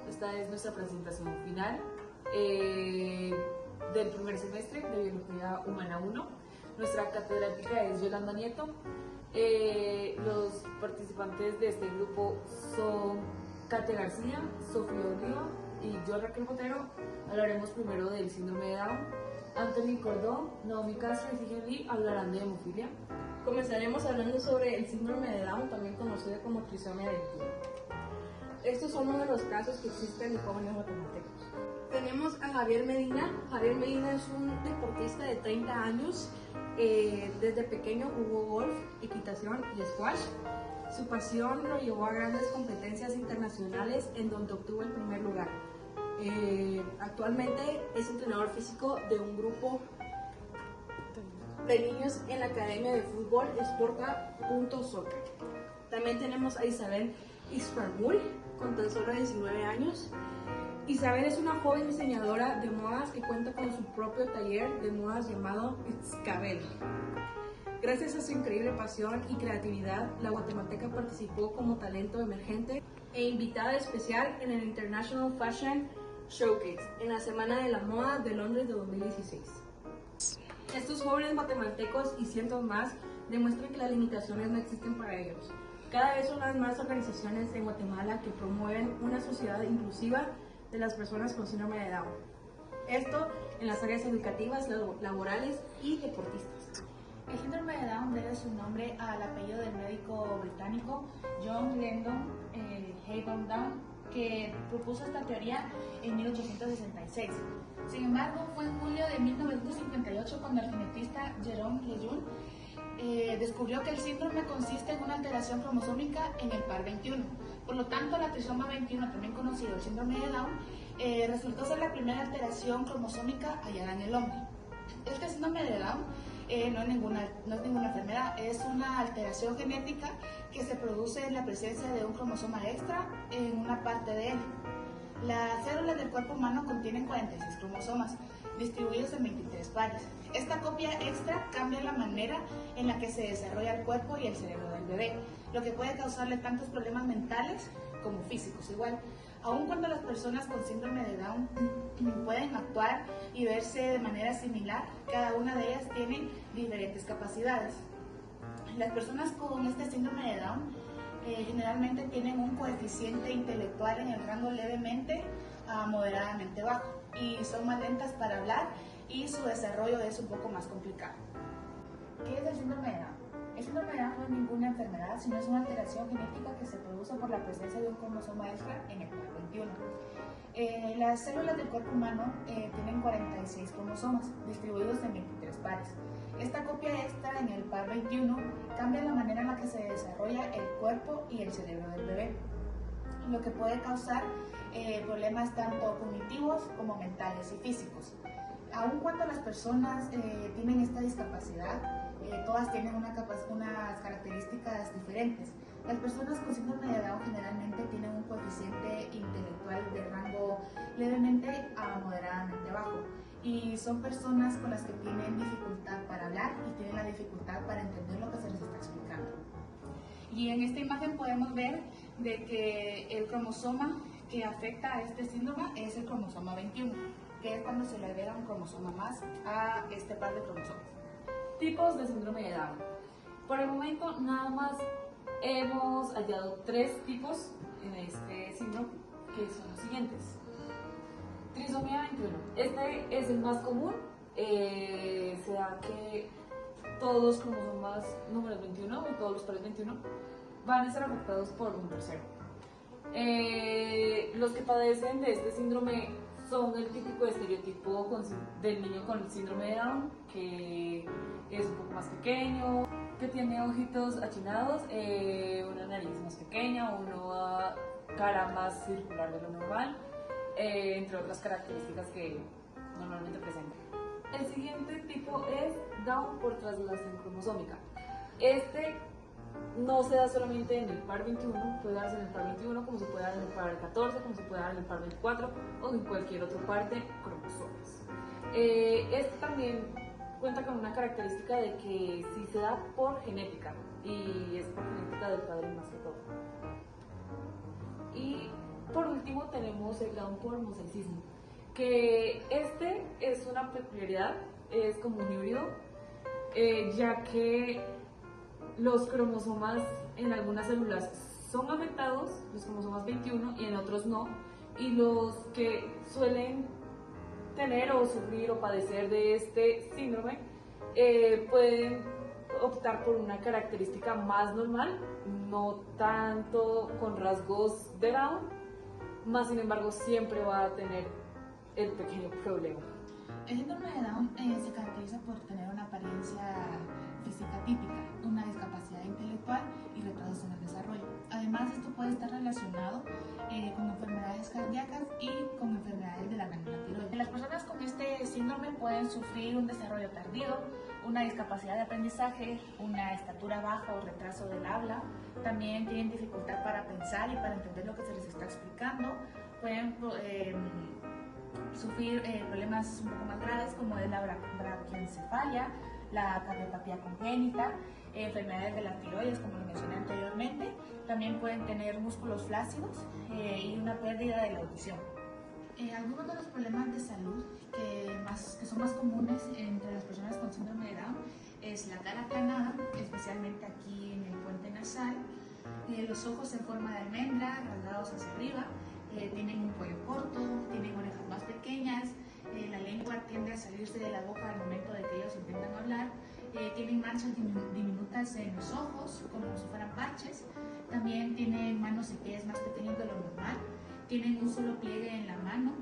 Esta es nuestra presentación final del primer semestre de Biología Humana 1. Nuestra catedrática es Yolanda Nieto. Los participantes de este grupo son Kate García, Sofía Oliva y yo, Raquel Botero. Hablaremos primero del síndrome de Down. Anthony Cordón, Naomi Castro y Sigel Lee hablarán de hemofilia. Comenzaremos hablando sobre el síndrome de Down, también conocido como trisomía 21. Estos son uno de los casos que existen en jóvenes guatemaltecos. Tenemos a Javier Medina. Javier Medina es un deportista de 30 años. Desde pequeño jugó golf, equitación y squash. Su pasión lo llevó a grandes competencias internacionales en donde obtuvo el primer lugar. Actualmente es entrenador físico de un grupo de niños en la Academia de Fútbol Sporta.soccer. También tenemos a Isabel Isfarmul, con tan solo 19 años. Isabel es una joven diseñadora de modas que cuenta con su propio taller de modas llamado Itzcabel. Gracias a su increíble pasión y creatividad, la guatemalteca participó como talento emergente e invitada especial en el International Fashion Showcase en la Semana de la Moda de Londres de 2016. Estos jóvenes guatemaltecos y cientos más demuestran que las limitaciones no existen para ellos. Cada vez son las más organizaciones en Guatemala que promueven una sociedad inclusiva de las personas con síndrome de Down. Esto en las áreas educativas, laborales y deportistas. El síndrome de Down debe su nombre al apellido del médico británico John Langdon Haydon Down, que propuso esta teoría en 1866. Sin embargo, fue en julio de 1958 cuando el genetista Jerome Lejeune descubrió que el síndrome consiste en una alteración cromosómica en el par 21. Por lo tanto, la trisoma 21, también conocido el síndrome de Down, resultó ser la primera alteración cromosómica hallada en el hombre. Este síndrome de Down no es ninguna enfermedad, es una alteración genética que se produce en la presencia de un cromosoma extra en una parte de él. Las células del cuerpo humano contienen 46 cromosomas, distribuidos en 23 pares. Esta copia extra cambia la manera en la que se desarrolla el cuerpo y el cerebro del bebé, lo que puede causarle tantos problemas mentales como físicos igual. Aun cuando las personas con síndrome de Down pueden actuar y verse de manera similar, cada una de ellas tiene diferentes capacidades. Las personas con este síndrome de Down generalmente tienen un coeficiente intelectual en el rango levemente a moderadamente bajo y son más lentas para hablar y su desarrollo es un poco más complicado. ¿Qué es el síndrome de Down? El síndrome de Down no es ninguna enfermedad, sino es una alteración genética que se produce por la presencia de un cromosoma extra en el par 21. Las células del cuerpo humano tienen 46 cromosomas, distribuidos en 23 pares. Esta copia extra en el par 21 cambia la manera en la que se desarrolla el cuerpo y el cerebro del bebé, lo que puede causar problemas tanto cognitivos como mentales y físicos. Aun cuando las personas tienen esta discapacidad, todas tienen unas características diferentes. Las personas con síndrome de Down generalmente tienen un coeficiente intelectual de rango levemente a moderadamente bajo y son personas con las que tienen dificultad para hablar y tienen la dificultad para entender lo que se les está explicando. Y en esta imagen podemos ver de que el cromosoma que afecta a este síndrome es el cromosoma 21, que es cuando se le agrega un cromosoma más a este par de cromosomas. Tipos de síndrome de Down. Por el momento nada más hemos hallado 3 tipos en este síndrome, que son los siguientes. Trisomía 21. Este es el más común. Se da que todos los cromosomas número 21 o todos los pares 21 van a ser afectados por un tercero. Los que padecen de este síndrome son el típico estereotipo del niño con el síndrome de Down, que es un poco más pequeño, que tiene ojitos achinados, una nariz más pequeña, una cara más circular de lo normal, entre otras características que normalmente presenta. El siguiente tipo es Down por traslación cromosómica. Este no se da solamente en el par 21, puede darse en el par 21 como se puede dar en el par 14, como se puede dar en el par 24 o en cualquier otro par de cromosomas. Este también cuenta con una característica de que sí se da por genética y es por genética del padre más que todo. Y por último tenemos el Down por mosaicismo, que este es una peculiaridad, es como un híbrido, ya que los cromosomas en algunas células son afectados, los cromosomas 21, y en otros no, y los que suelen tener o sufrir o padecer de este síndrome pueden optar por una característica más normal, no tanto con rasgos de Down, más sin embargo siempre va a tener el pequeño problema. El síndrome de Down se caracteriza por tener una apariencia física típica, una discapacidad intelectual y retrasos en el desarrollo. Además, esto puede estar relacionado con enfermedades cardíacas y con enfermedades de la glándula tiroides. Las personas con este síndrome pueden sufrir un desarrollo tardío, una discapacidad de aprendizaje, una estatura baja o retraso del habla. También tienen dificultad para pensar y para entender lo que se les está explicando. Pueden sufrir problemas un poco más graves como es la brachiencefalia, la cardiopatía congénita, enfermedades de la tiroides como lo mencioné anteriormente. También pueden tener músculos flácidos y una pérdida de la audición. Algunos de los problemas de salud que son más comunes entre las personas con síndrome de Down es la cara aplanada, especialmente aquí en el puente nasal, los ojos en forma de almendra, rasgados hacia arriba, tienen un cuello corto, tienen orejas más pequeñas, la lengua tiende a salirse de la boca al momento de que ellos intentan hablar, tienen manchas diminutas en los ojos, como si fueran parches, también tienen manos y pies más pequeños de lo normal, tienen un solo pliegue en la mano,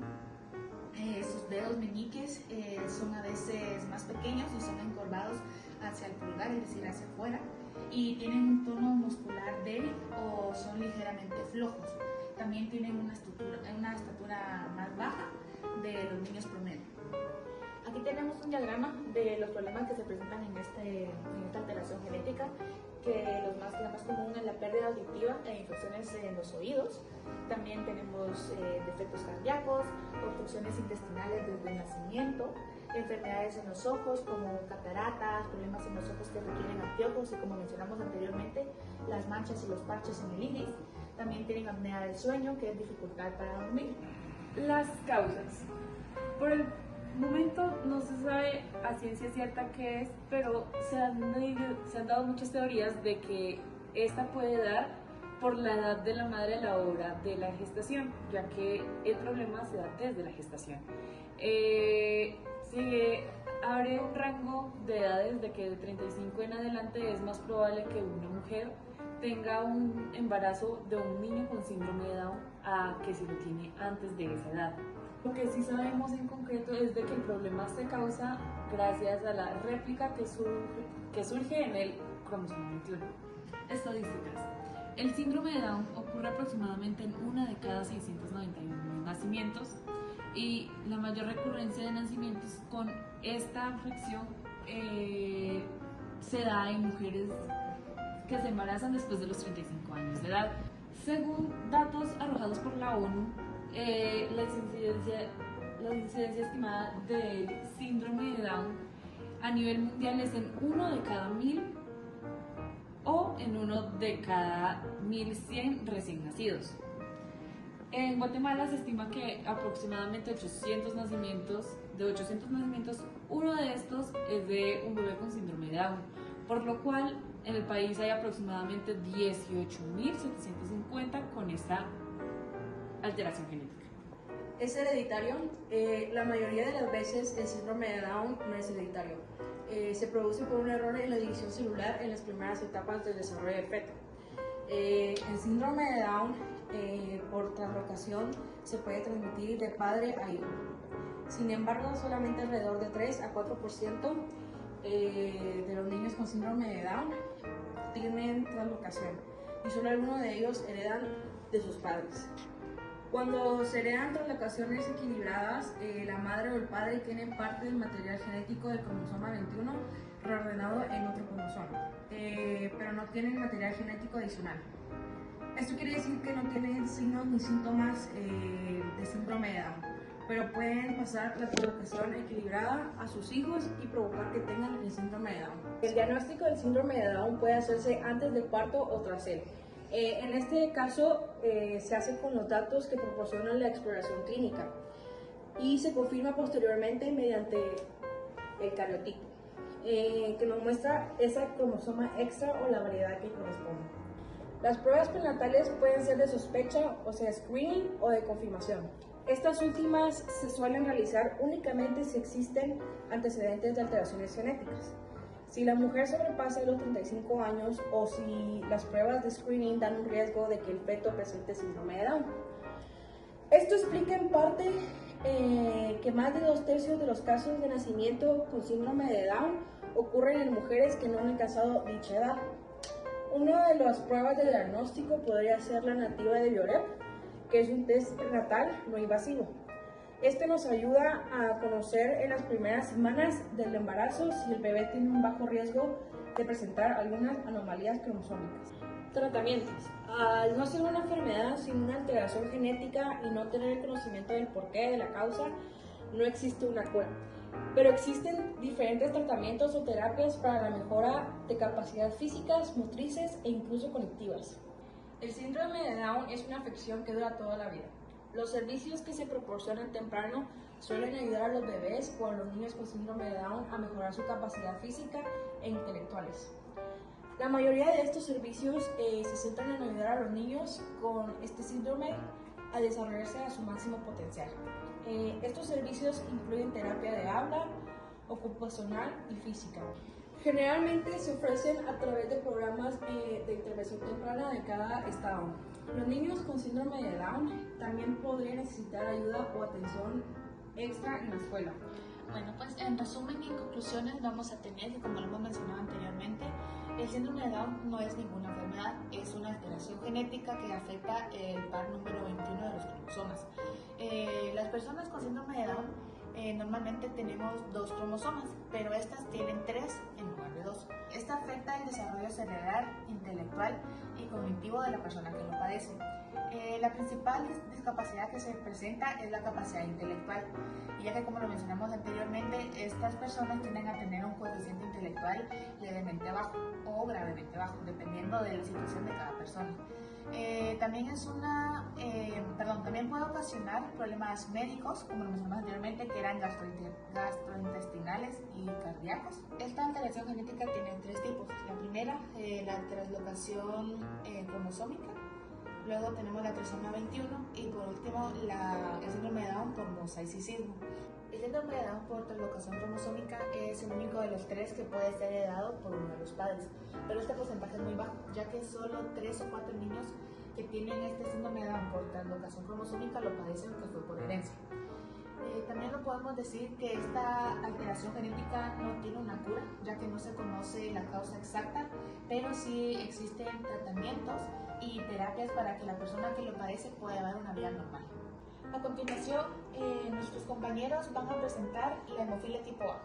sus dedos meñiques son a veces más pequeños y son encorvados hacia el pulgar, es decir, hacia afuera, y tienen un tono muscular débil o son ligeramente flojos. También tienen una estatura más baja de los niños promedio. Aquí tenemos un diagrama de los problemas que se presentan en esta alteración genética, que la más común es la pérdida auditiva e infecciones en los oídos. También tenemos defectos cardíacos, obstrucciones intestinales desde el nacimiento, enfermedades en los ojos como cataratas, problemas en los ojos que requieren anteojos y, como mencionamos anteriormente, las manchas y los parches en el iris. También tienen apnea del sueño, que es dificultad para dormir. Las causas. Por el momento no se sabe a ciencia cierta qué es, pero se han dado muchas teorías de que esta puede dar por la edad de la madre a la hora de la gestación, ya que el problema se da desde la gestación. Si abre un rango de edades de que de 35 en adelante es más probable que una mujer tenga un embarazo de un niño con síndrome de Down a que si lo tiene antes de esa edad. Lo que sí sabemos en concreto es de que el problema se causa gracias a la réplica que surge en el cromosoma 21. Estadísticas. El síndrome de Down ocurre aproximadamente en una de cada 691 nacimientos y la mayor recurrencia de nacimientos con esta afección se da en mujeres que se embarazan después de los 35 años de edad. Según datos arrojados por la ONU, la incidencia estimada del síndrome de Down a nivel mundial es en 1 de cada 1000 o en 1 de cada 1100 recién nacidos. En Guatemala se estima que aproximadamente 800 nacimientos, uno de estos es de un bebé con síndrome de Down, por lo cual en el país hay aproximadamente 18.750 con esta alteración genética. Es hereditario. La mayoría de las veces el síndrome de Down no es hereditario. Se produce por un error en la división celular en las primeras etapas del desarrollo del feto. El síndrome de Down por translocación se puede transmitir de padre a hijo. Sin embargo, solamente alrededor de 3 a 4% de los niños con síndrome de Down tienen translocación y solo algunos de ellos heredan de sus padres. Cuando se heredan translocaciones equilibradas, la madre o el padre tienen parte del material genético del cromosoma 21 reordenado en otro cromosoma, pero no tienen material genético adicional. Esto quiere decir que no tienen signos ni síntomas de síndrome de Down, pero pueden pasar la translocación equilibrada a sus hijos y provocar que tengan el síndrome de Down. El diagnóstico del síndrome de Down puede hacerse antes del parto o tras él. En este caso se hace con los datos que proporciona la exploración clínica y se confirma posteriormente mediante el cariotipo, que nos muestra esa cromosoma extra o la variedad que corresponde. Las pruebas prenatales pueden ser de sospecha, o sea, screening, o de confirmación. Estas últimas se suelen realizar únicamente si existen antecedentes de alteraciones genéticas. Si la mujer sobrepasa los 35 años o si las pruebas de screening dan un riesgo de que el feto presente síndrome de Down. Esto explica en parte que más de 2/3 de los casos de nacimiento con síndrome de Down ocurren en mujeres que no han alcanzado dicha edad. Una de las pruebas de diagnóstico podría ser la nativa de Biorep, que es un test prenatal no invasivo. Este nos ayuda a conocer en las primeras semanas del embarazo si el bebé tiene un bajo riesgo de presentar algunas anomalías cromosómicas. Tratamientos. Al no ser una enfermedad sin una alteración genética y no tener el conocimiento del porqué de la causa, no existe una cura. Pero existen diferentes tratamientos o terapias para la mejora de capacidades físicas, motrices e incluso cognitivas. El síndrome de Down es una afección que dura toda la vida. Los servicios que se proporcionan temprano suelen ayudar a los bebés o a los niños con síndrome de Down a mejorar su capacidad física e intelectuales. La mayoría de estos servicios se centran en ayudar a los niños con este síndrome a desarrollarse a su máximo potencial. Estos servicios incluyen terapia de habla, ocupacional y física. Generalmente se ofrecen a través de programas de intervención temprana de cada estado. Los niños con síndrome de Down también podrían necesitar ayuda o atención extra en la escuela. Bueno, pues en resumen y en conclusiones vamos a tener que, como lo hemos mencionado anteriormente, el síndrome de Down no es ninguna enfermedad, es una alteración genética que afecta el par número 21 de los cromosomas. Las personas con síndrome de Down normalmente tenemos 2 cromosomas, pero estas tienen 3 en lugar de 2. Esta afecta el desarrollo cerebral, intelectual y cognitivo de la persona que lo padece. La principal discapacidad que se presenta es la capacidad intelectual, ya que, como lo mencionamos anteriormente, estas personas tienden a tener un coeficiente intelectual levemente bajo o gravemente bajo, dependiendo de la situación de cada persona. También puede ocasionar problemas médicos, como lo mencionamos anteriormente, que eran gastrointestinales y cardíacos. Esta alteración genética tiene 3 tipos. La primera, la translocación cromosómica. Luego tenemos la trisomía 21 y por último el síndrome de Down por mosaicismo. El síndrome de Down por translocación cromosómica es el único de los 3 que puede ser heredado por uno de los padres, pero este porcentaje es muy bajo, ya que solo 3 o 4 niños que tienen este síndrome de Down por translocación cromosómica lo padecen, que fue por herencia. También lo podemos decir que esta alteración genética no tiene una cura, ya que no se conoce la causa exacta, pero sí existen tratamientos y terapias para que la persona que lo padece pueda llevar una vida normal. A continuación, nuestros compañeros van a presentar la hemofilia tipo A.